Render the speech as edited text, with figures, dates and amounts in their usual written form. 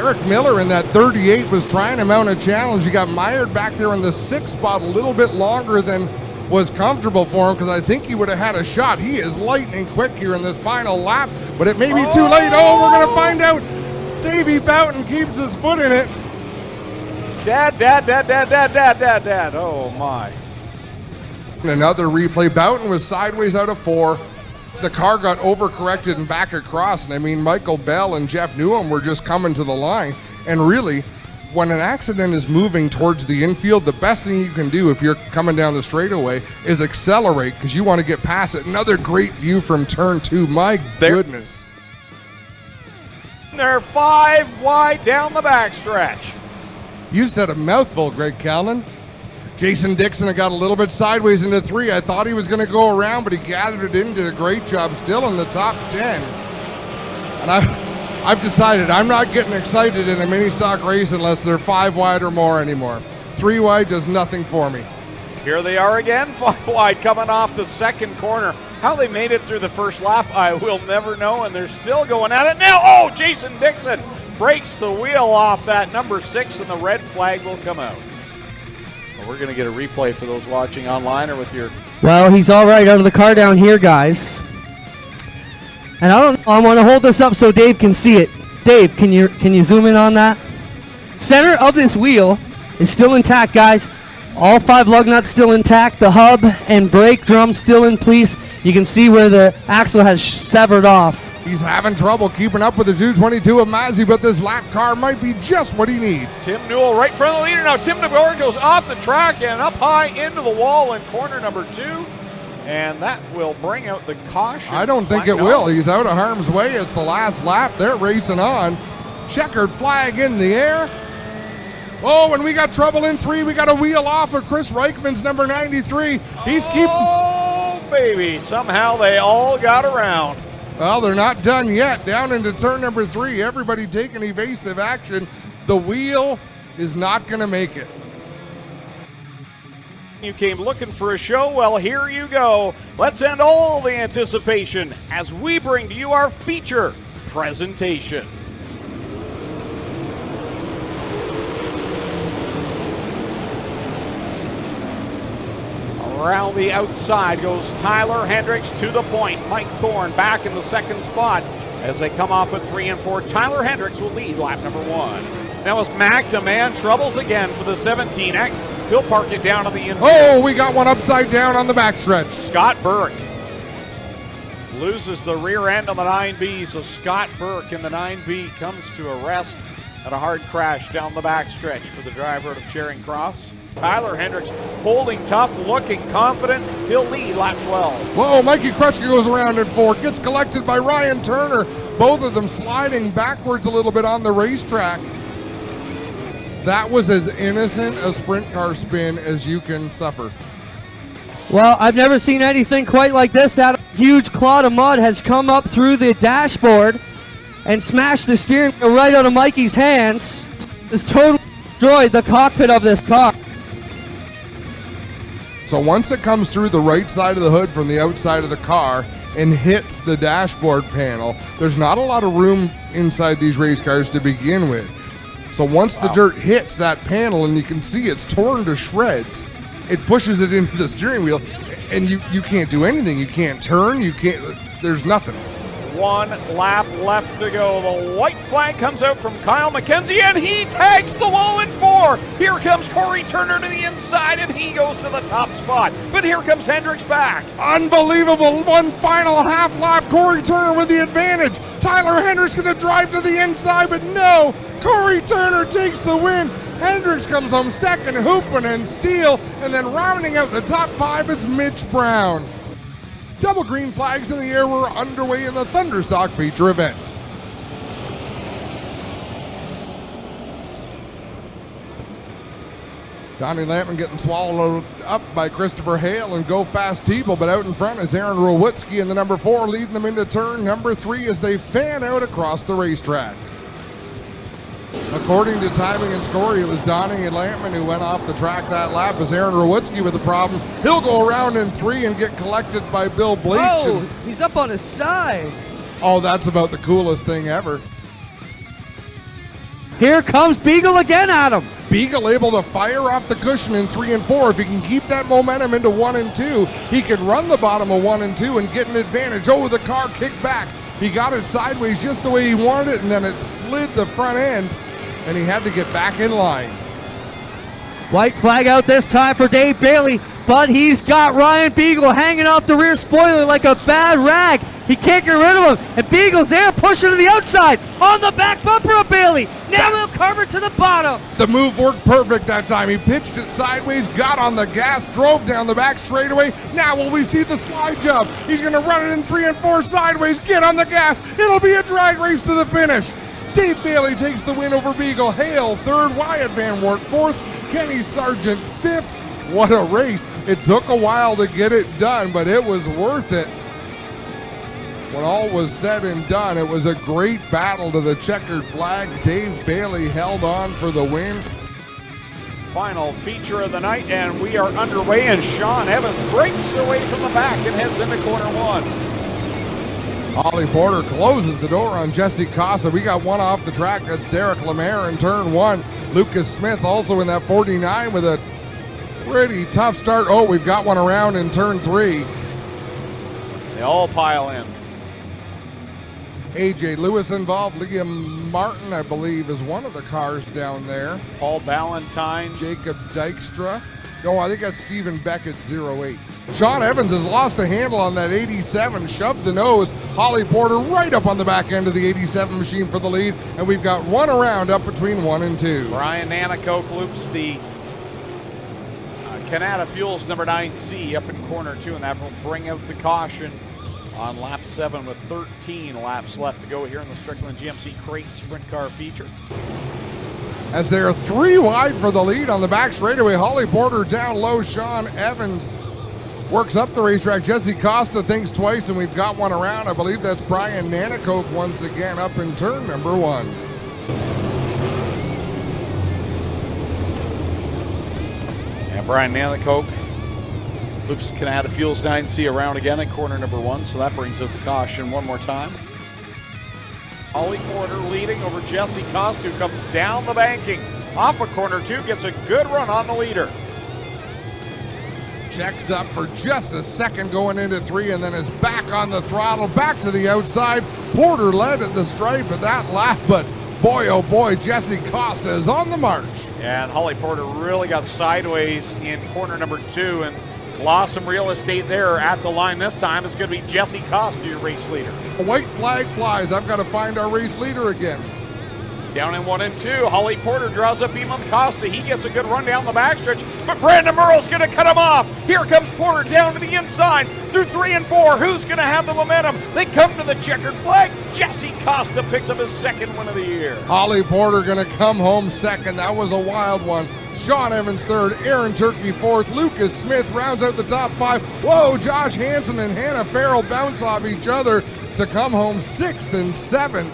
Derek Miller in that 38 was trying to mount a challenge. He got mired back there in the 6th spot a little bit longer than was comfortable for him, because I think he would have had a shot. He is lightning quick here in this final lap, but it may be too late. Oh, we're going to find out. Davey Boughton keeps his foot in it. Dad. Oh, my. Another replay. Boughton was sideways out of 4. The car got overcorrected and back across. And I mean, Michael Bell and Jeff Newham were just coming to the line. And really, when an accident is moving towards the infield, the best thing you can do if you're coming down the straightaway is accelerate, because you want to get past it. Another great view from turn 2. My goodness. They're 5 wide down the backstretch. You said a mouthful, Greg Callan. Jason Dixon got a little bit sideways into 3. I thought he was going to go around, but he gathered it in, did a great job, still in the top 10. And I've decided I'm not getting excited in a mini stock race unless they're 5 wide or more anymore. 3 wide does nothing for me. Here they are again, 5 wide coming off the 2nd corner. How they made it through the first lap, I will never know, and they're still going at it now. Oh, Jason Dixon breaks the wheel off that number 6, and the red flag will come out. Well, we're going to get a replay for those watching online or with your... Well, he's all right out of the car down here, guys. And I want to hold this up so Dave can see it. Dave, can you zoom in on that? Center of this wheel is still intact, guys. All 5 lug nuts still intact. The hub and brake drum still in place. You can see where the axle has severed off. He's having trouble keeping up with the 222 of Mazzy, but this lap car might be just what he needs. Tim Newell right in front of the leader now. Tim DeBoer goes off the track and up high into the wall in corner number 2. And that will bring out the caution. I don't think it will. He's out of harm's way. It's the last lap. They're racing on. Checkered flag in the air. Oh, and we got trouble in 3. We got a wheel off of Chris Reichman's number 93. He's keeping... Oh, baby. Somehow they all got around. Well, they're not done yet. Down into turn number 3. Everybody taking evasive action. The wheel is not going to make it. You came looking for a show? Well, here you go. Let's end all the anticipation as we bring to you our feature presentation. Around the outside goes Tyler Hendricks to the point. Mike Thorne back in the 2nd spot as they come off at 3 and 4. Tyler Hendricks will lead lap number 1. Now as McDeman troubles again for the 17X. He'll park it down on the infield. Oh, we got one upside down on the backstretch. Scott Burke loses the rear end on the 9B, so Scott Burke in the 9B comes to a rest at a hard crash down the backstretch for the driver of Charing Crofts. Tyler Hendricks holding tough, looking confident. He'll lead lap 12. Whoa, Mikey Krushka goes around in 4. Gets collected by Ryan Turner. Both of them sliding backwards a little bit on the racetrack. That was as innocent a sprint car spin as you can suffer. Well, I've never seen anything quite like this. That huge clod of mud has come up through the dashboard and smashed the steering wheel right out of Mikey's hands. It's totally destroyed the cockpit of this car. So once it comes through the right side of the hood from the outside of the car and hits the dashboard panel, there's not a lot of room inside these race cars to begin with. So once the dirt hits that panel and you can see it's torn to shreds, it pushes it into the steering wheel and you can't do anything. You can't turn, there's nothing. 1 lap left to go. The white flag comes out from Kyle McKenzie, and he tags the wall in 4. Here comes Corey Turner to the inside, and he goes to the top spot. But here comes Hendricks back. Unbelievable. One final half lap. Corey Turner with the advantage. Tyler Hendricks going to drive to the inside, but no. Corey Turner takes the win. Hendricks comes home second, Hoopin and Steele, and then rounding out the top 5 is Mitch Brown. Double green flags in the air were underway in the Thunderstock feature event. Donnie Lampman getting swallowed up by Christopher Hale and Go Fast Teeble, but out in front is Aaron Rowitsky in the number 4, leading them into turn number 3 as they fan out across the racetrack. According to timing and score, it was Donnie and Lampman who went off the track that lap. As Aaron Rowitsky with the problem, he'll go around in 3 and get collected by Bill Bleach. Oh, he's up on his side. Oh, that's about the coolest thing ever. Here comes Beagle again at him. Beagle able to fire off the cushion in 3 and 4. If he can keep that momentum into 1 and 2, he could run the bottom of 1 and 2 and get an advantage. Oh, the car kicked back. He got it sideways just the way he wanted it, and then it slid the front end, and he had to get back in line. White flag out this time for Dave Bailey, but he's got Ryan Beagle hanging off the rear spoiler like a bad rag. He can't get rid of him, and Beagle's there pushing to the outside on the back bumper of Bailey. Now he'll cover to the bottom. The move worked perfect that time. He pitched it sideways, got on the gas, drove down the back straightaway. Now will we see the slide jump? He's going to run it in 3 and 4 sideways, get on the gas. It'll be a drag race to the finish. Dave Bailey takes the win over Beagle. Hale third, Wyatt Van Wert fourth, Kenny Sargent fifth. What a race. It took a while to get it done, but it was worth it. When all was said and done, it was a great battle to the checkered flag. Dave Bailey held on for the win. Final feature of the night, and we are underway, and Sean Evans breaks away from the back and heads into corner 1. Ollie Porter closes the door on Jesse Costa. We got one off the track. That's Derek Lemaire in turn 1. Lucas Smith also in that 49 with a pretty tough start. Oh, we've got one around in turn 3. They all pile in. AJ Lewis involved. Liam Martin, I believe, is one of the cars down there. Paul Ballantyne. Jacob Dykstra. Oh, I think that's Stephen Beckett, 08. Sean Evans has lost the handle on that 87, shoved the nose. Holly Porter right up on the back end of the 87 machine for the lead, and we've got one around up between 1 and 2. Brian Nanakoke loops the Canada Fuels number 9C up in corner 2, and that will bring out the caution on lap 7 with 13 laps left to go here in the Strickland GMC Crate Sprint Car feature. As they're 3 wide for the lead on the back straightaway, Holly Porter down low, Sean Evans works up the racetrack. Jesse Costa thinks twice, and we've got one around. I believe that's Brian Nanakoke once again up in turn number 1. And Brian Nanakoke loops Canada Fuels 9C around again at corner number 1, so that brings out the caution one more time. Holly Porter leading over Jesse Costa, who comes down the banking off of corner 2, gets a good run on the leader. Checks up for just a second going into 3, and then is back on the throttle, back to the outside. Porter led at the stripe at that lap, but boy, oh boy, Jesse Costa is on the march. And Holly Porter really got sideways in corner number 2 and lost some real estate there at the line. This time it's going to be Jesse Costa, your race leader. A white flag flies. I've got to find our race leader again. Down in 1 and 2, Holly Porter draws up Eamon Costa. He gets a good run down the backstretch, but Brandon Murrell's going to cut him off. Here comes Porter down to the inside through 3 and 4. Who's going to have the momentum? They come to the checkered flag. Jesse Costa picks up his 2nd win of the year. Holly Porter going to come home 2nd. That was a wild one. Sean Evans 3rd, Aaron Turkey 4th, Lucas Smith rounds out the top 5. Whoa, Josh Hansen and Hannah Farrell bounce off each other to come home 6th and 7th.